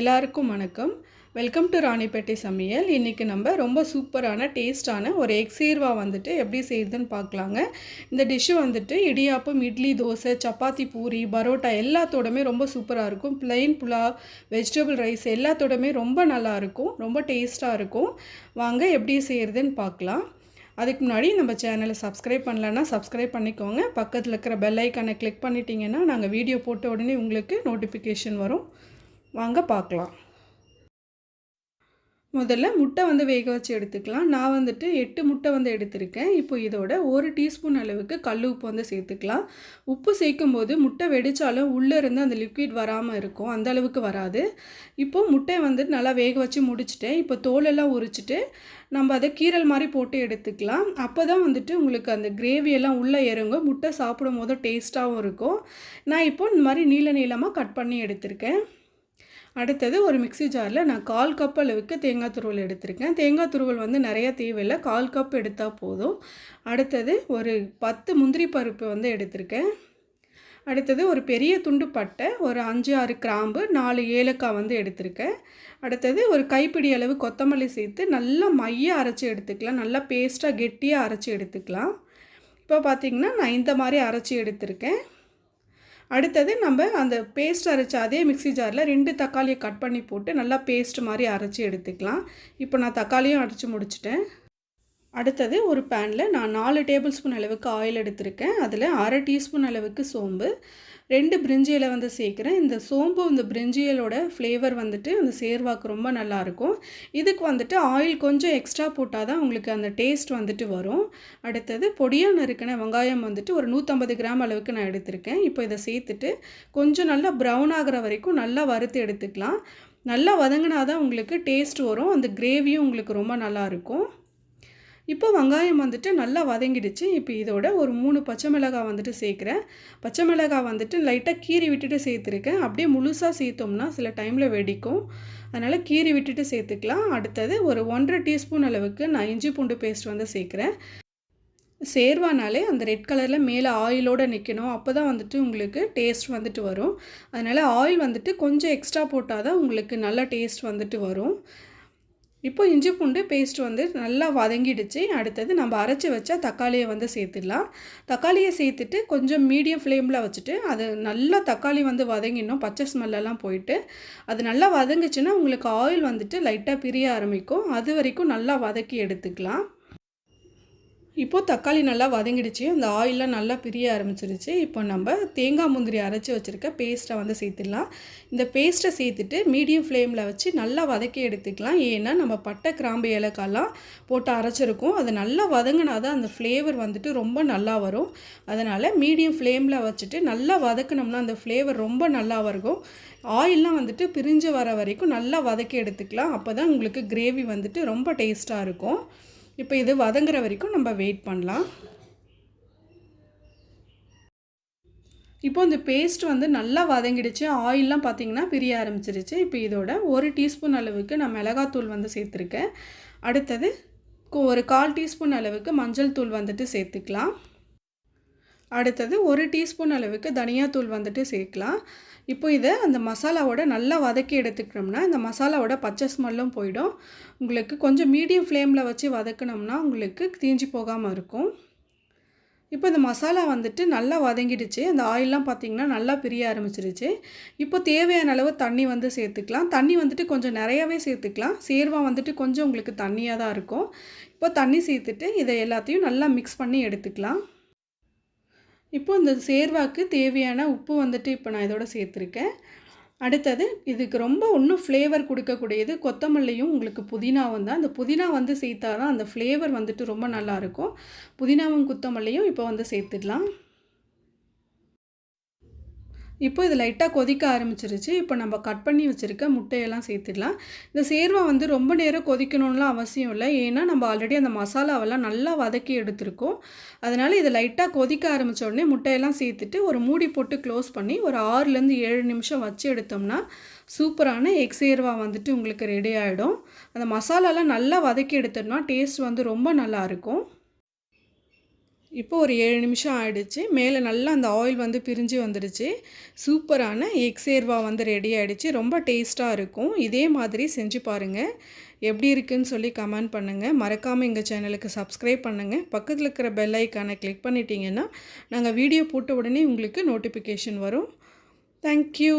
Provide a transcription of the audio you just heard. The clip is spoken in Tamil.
எல்லாருக்கும் வணக்கம். வெல்கம் டு ராணிப்பேட்டை சமையல். இன்றைக்கி நம்ம ரொம்ப சூப்பரான டேஸ்டான ஒரு எக் சேர்வா வந்துட்டு எப்படி செய்யுதுன்னு பார்க்கலாங்க. இந்த டிஷ்ஷு வந்துட்டு இடியாப்பம், இட்லி, தோசை, சப்பாத்தி, பூரி, பரோட்டா எல்லாத்தோடமே ரொம்ப சூப்பராக இருக்கும். ப்ளைன் புலாவ், வெஜிடபிள் ரைஸ் எல்லாத்தோடமே ரொம்ப நல்லாயிருக்கும், ரொம்ப டேஸ்ட்டாக இருக்கும். வாங்க எப்படி செய்கிறதுன்னு பார்க்கலாம். அதுக்கு முன்னாடி நம்ம சேனலை சப்ஸ்கிரைப் பண்ணலன்னா சப்ஸ்கிரைப் பண்ணிக்கோங்க. பக்கத்தில் இருக்கிற பெல் ஐக்கானை கிளிக் பண்ணிட்டீங்கன்னா நாங்கள் வீடியோ போட்ட உடனே உங்களுக்கு நோட்டிஃபிகேஷன் வரும். வாங்க பார்க்கலாம். முதல்ல முட்டை வேக வச்சு எடுத்துக்கலாம். நான் வந்துட்டு 8 முட்டை எடுத்திருக்கேன். இப்போ இதோட 1 டீஸ்பூன் அளவுக்கு கல் உப்பு சேர்த்துக்கலாம். உப்பு சேர்க்கும்போது முட்டை வெடித்தாலும் உள்ளே இருந்து அந்த லிக்விட் வராமல் இருக்கும், அந்த அளவுக்கு வராது. இப்போ முட்டையை நல்லா வேக வச்சு முடிச்சிட்டேன். இப்போ தோலெல்லாம் உரிச்சிட்டு நம்ம அதை கீரல் மாதிரி போட்டு எடுத்துக்கலாம். அப்போ தான் உங்களுக்கு அந்த கிரேவியெல்லாம் உள்ளே இறங்கும், முட்டை சாப்பிடும் போது டேஸ்ட்டாகவும் இருக்கும். நான் இப்போ இந்த மாதிரி நீளமாக கட் பண்ணி எடுத்திருக்கேன். அடுத்தது ஒரு மிக்ஸி ஜாரில் நான் 1/4 கப் அளவுக்கு தேங்காய் துருவல் எடுத்திருக்கேன். தேங்காய் துருவல் நிறையா தேவையில்லை, 1/4 கப் எடுத்தால் போதும். அடுத்தது ஒரு 10 முந்திரி பருப்பு எடுத்திருக்கேன். அடுத்தது ஒரு பெரிய துண்டு பட்டை, ஒரு 5-6 கிராம்பு, 4 ஏலக்காய் எடுத்திருக்கேன். அடுத்தது ஒரு கைப்பிடி அளவு கொத்தமல்லி சேர்த்து நல்லா மையாக அரைச்சி எடுத்துக்கலாம். நல்லா பேஸ்ட்டாக கெட்டியாக அரைச்சி எடுத்துக்கலாம். இப்போ பார்த்திங்கன்னா நான் இந்த மாதிரி அரைச்சி எடுத்திருக்கேன். அடுத்தது நம்ம அந்த பேஸ்ட் அரைச்ச அதே மிக்ஸி ஜாரில் 2 தக்காளியை கட் பண்ணி போட்டு நல்லா பேஸ்ட் மாதிரி அரைச்சி எடுத்துக்கலாம். இப்போ நான் தக்காளியும் அரைச்சி முடிச்சிட்டேன். அடுத்தது ஒரு பேனில் நான் 4 டேபிள் ஸ்பூன் அளவுக்கு ஆயில் எடுத்திருக்கேன். அதில் 1/2 டீஸ்பூன் அளவுக்கு சோம்பு, 2 பிரிஞ்சி இலை சேர்க்குறேன். இந்த சோம்பு இந்த பிரிஞ்சி இலையோட ஃப்ளேவர் அந்த சேர்வாக்கு ரொம்ப நல்லாயிருக்கும். இதுக்கு ஆயில் கொஞ்சம் எக்ஸ்ட்ரா போட்டால் தான் உங்களுக்கு அந்த டேஸ்ட் வரும். அடுத்தது பொடியாக நறுக்கின வெங்காயம் ஒரு 150 கிராம் அளவுக்கு நான் எடுத்திருக்கேன். இப்போ இதை சேர்த்துட்டு கொஞ்சம் நல்லா ப்ரௌன் ஆகிற வரைக்கும் நல்லா வறுத்து எடுத்துக்கலாம். நல்லா வதங்கினா தான் உங்களுக்கு டேஸ்ட் வரும், அந்த கிரேவியும் உங்களுக்கு ரொம்ப நல்லாயிருக்கும். இப்போ வெங்காயம் நல்லா வதங்கிடுச்சு. இப்போ இதோட ஒரு 3 பச்சை மிளகாய் சேர்க்குறேன். பச்சை மிளகாய் லைட்டாக கீறி விட்டுட்டு சேர்த்துருக்கேன். அப்படியே முழுசாக சேர்த்தோம்னா சில டைமில் வெடிக்கும், அதனால் கீறி விட்டுட்டு சேர்த்துக்கலாம். அடுத்தது ஒரு 1.5 டீஸ்பூன் அளவுக்கு நான் இஞ்சி பூண்டு பேஸ்ட் சேர்க்குறேன். சேர்வானாலே அந்த ரெட் கலரில் மேலே ஆயிலோடு நிற்கணும், அப்போ தான் உங்களுக்கு டேஸ்ட் வரும். அதனால் ஆயில் கொஞ்சம் எக்ஸ்ட்ரா போட்டால் தான் உங்களுக்கு நல்ல டேஸ்ட் வரும். இப்போ இஞ்சி பூண்டு பேஸ்ட் நல்லா வதங்கிடுச்சு. அடுத்தது நம்ம அரைச்சி வச்சா தக்காளியை சேர்த்துடலாம். தக்காளியை சேர்த்துட்டு கொஞ்சம் மீடியம் ஃப்ளேமில் வச்சுட்டு அது நல்லா தக்காளி வதங்கிடணும், பச்சை ஸ்மெல்லாம் போயிட்டு. அது நல்லா வதங்குச்சுன்னா உங்களுக்கு ஆயில் லைட்டாக பிரிய ஆரம்பிக்கும், அது வரைக்கும் நல்லா வதக்கி எடுத்துக்கலாம். இப்போது தக்காளி நல்லா வதங்கிடுச்சு, அந்த ஆயிலெலாம் நல்லா பிரிய ஆரம்பிச்சிருச்சு. இப்போ நம்ம தேங்காய் முந்திரி அரைச்சி வச்சுருக்க பேஸ்ட்டை சேர்த்துடலாம். இந்த பேஸ்ட்டை சேர்த்துட்டு மீடியம் ஃப்ளேமில் வச்சு நல்லா வதக்கி எடுத்துக்கலாம். ஏன்னா நம்ம பட்டை, கிராம்பு, ஏலக்காய்லாம் போட்டு அரைச்சிருக்கோம், அது நல்லா வதங்கினா தான் அந்த ஃப்ளேவர் ரொம்ப நல்லா வரும். அதனால் மீடியம் ஃப்ளேமில் வச்சுட்டு நல்லா வதக்கினோம்னா அந்த ஃப்ளேவர் ரொம்ப நல்லா வரும். ஆயிலெலாம் பிரிஞ்சு வர வரைக்கும் நல்லா வதக்கி எடுத்துக்கலாம். அப்போ தான் உங்களுக்கு கிரேவி ரொம்ப டேஸ்ட்டாக இருக்கும். இப்போ இது வதங்குற வரைக்கும் நம்ம வெயிட் பண்ணலாம். இப்போ இந்த பேஸ்ட் நல்லா வதங்கிடுச்சு, ஆயிலெலாம் பார்த்திங்கன்னா பிரிய ஆரம்பிச்சிருச்சு. இப்போ இதோட 1 டீஸ்பூன் அளவுக்கு நான் மிளகாத்தூள் சேர்த்துருக்கேன். அடுத்தது ஒரு 1/4 டீஸ்பூன் அளவுக்கு மஞ்சள் தூள் சேர்த்துக்கலாம். அடுத்தது 1 டீஸ்பூன் அளவுக்கு தனியாத்தூள் சேர்க்கலாம். இப்போ இதை அந்த மசாலாவோட நல்லா வதக்கி எடுத்துக்கிட்டோம்னா இந்த மசாலாவோட பச்சை ஸ்மெல்லும் போயிடும். உங்களுக்கு கொஞ்சம் மீடியம் ஃப்ளேமில் வச்சு வதக்கினோம்னா உங்களுக்கு தீஞ்சு போகாமல் இருக்கும். இப்போ இந்த மசாலா நல்லா வதங்கிடுச்சு, அந்த ஆயிலெலாம் பார்த்திங்கன்னா நல்லா பிரிய ஆரம்பிச்சிருச்சு. இப்போ தேவையான அளவு தண்ணி சேர்த்துக்கலாம். தண்ணி கொஞ்சம் நிறையாவே சேர்த்துக்கலாம். சேர்வா கொஞ்சம் உங்களுக்கு தண்ணியாக தான் இருக்கும். இப்போ தண்ணி சேர்த்துட்டு இதை எல்லாத்தையும் நல்லா மிக்ஸ் பண்ணி எடுத்துக்கலாம். இப்போ இந்த சேர்வாக்கு தேவையான உப்பு இப்போ நான் இதோட சேர்த்துருக்கேன். அடுத்தது இதுக்கு ரொம்ப இன்னும் ஃப்ளேவர் கொடுக்கக்கூடியது கொத்தமல்லியும் உங்களுக்கு புதினாவும் தான். அந்த புதினா சேர்த்தா தான் அந்த ஃப்ளேவர் ரொம்ப நல்லாயிருக்கும். புதினாவும் கொத்தமல்லியும் இப்போ சேர்த்துடலாம். இப்போ இது லைட்டாக கொதிக்க ஆரம்பிச்சிருச்சு. இப்போ நம்ம கட் பண்ணி வச்சுருக்க முட்டையெல்லாம் சேர்த்துடலாம். இந்த சேர்வா ரொம்ப நேரம் கொதிக்கணும்லாம் அவசியம் இல்லை, ஏன்னா நம்ம ஆல்ரெடி அந்த மசாலாவெல்லாம் நல்லா வதக்கி எடுத்துருக்கோம். அதனால் இது லைட்டாக கொதிக்க ஆரம்பித்த உடனே முட்டையெல்லாம் சேர்த்துட்டு ஒரு மூடி போட்டு க்ளோஸ் பண்ணி ஒரு 6லேருந்து 7 நிமிஷம் வச்சு எடுத்தோம்னா சூப்பரான எக் சேர்வா உங்களுக்கு ரெடி ஆகிடும். அந்த மசாலாலாம் நல்லா வதக்கி எடுத்தோம்னா டேஸ்ட் ரொம்ப நல்லாயிருக்கும். இப்போ ஒரு 7 நிமிஷம் ஆயிடுச்சு. மேலே நல்லா அந்த ஆயில் வந்து பிரிஞ்சு வந்துடுச்சு. சூப்பரான எக் சேர்வா வந்து ரெடி ஆயிடுச்சு. ரொம்ப டேஸ்ட்டாக இருக்கும். இதே மாதிரி செஞ்சு பாருங்கள். எப்படி இருக்குன்னு சொல்லி கமெண்ட் பண்ணுங்கள். மறக்காமல் எங்கள் சேனலுக்கு சப்ஸ்கிரைப் பண்ணுங்கள். பக்கத்தில் இருக்கிற பெல் ஐக்கானை கிளிக் பண்ணிட்டீங்கன்னா நாங்கள் வீடியோ போட்ட உடனே உங்களுக்கு நோட்டிஃபிகேஷன் வரும். தேங்க்யூ.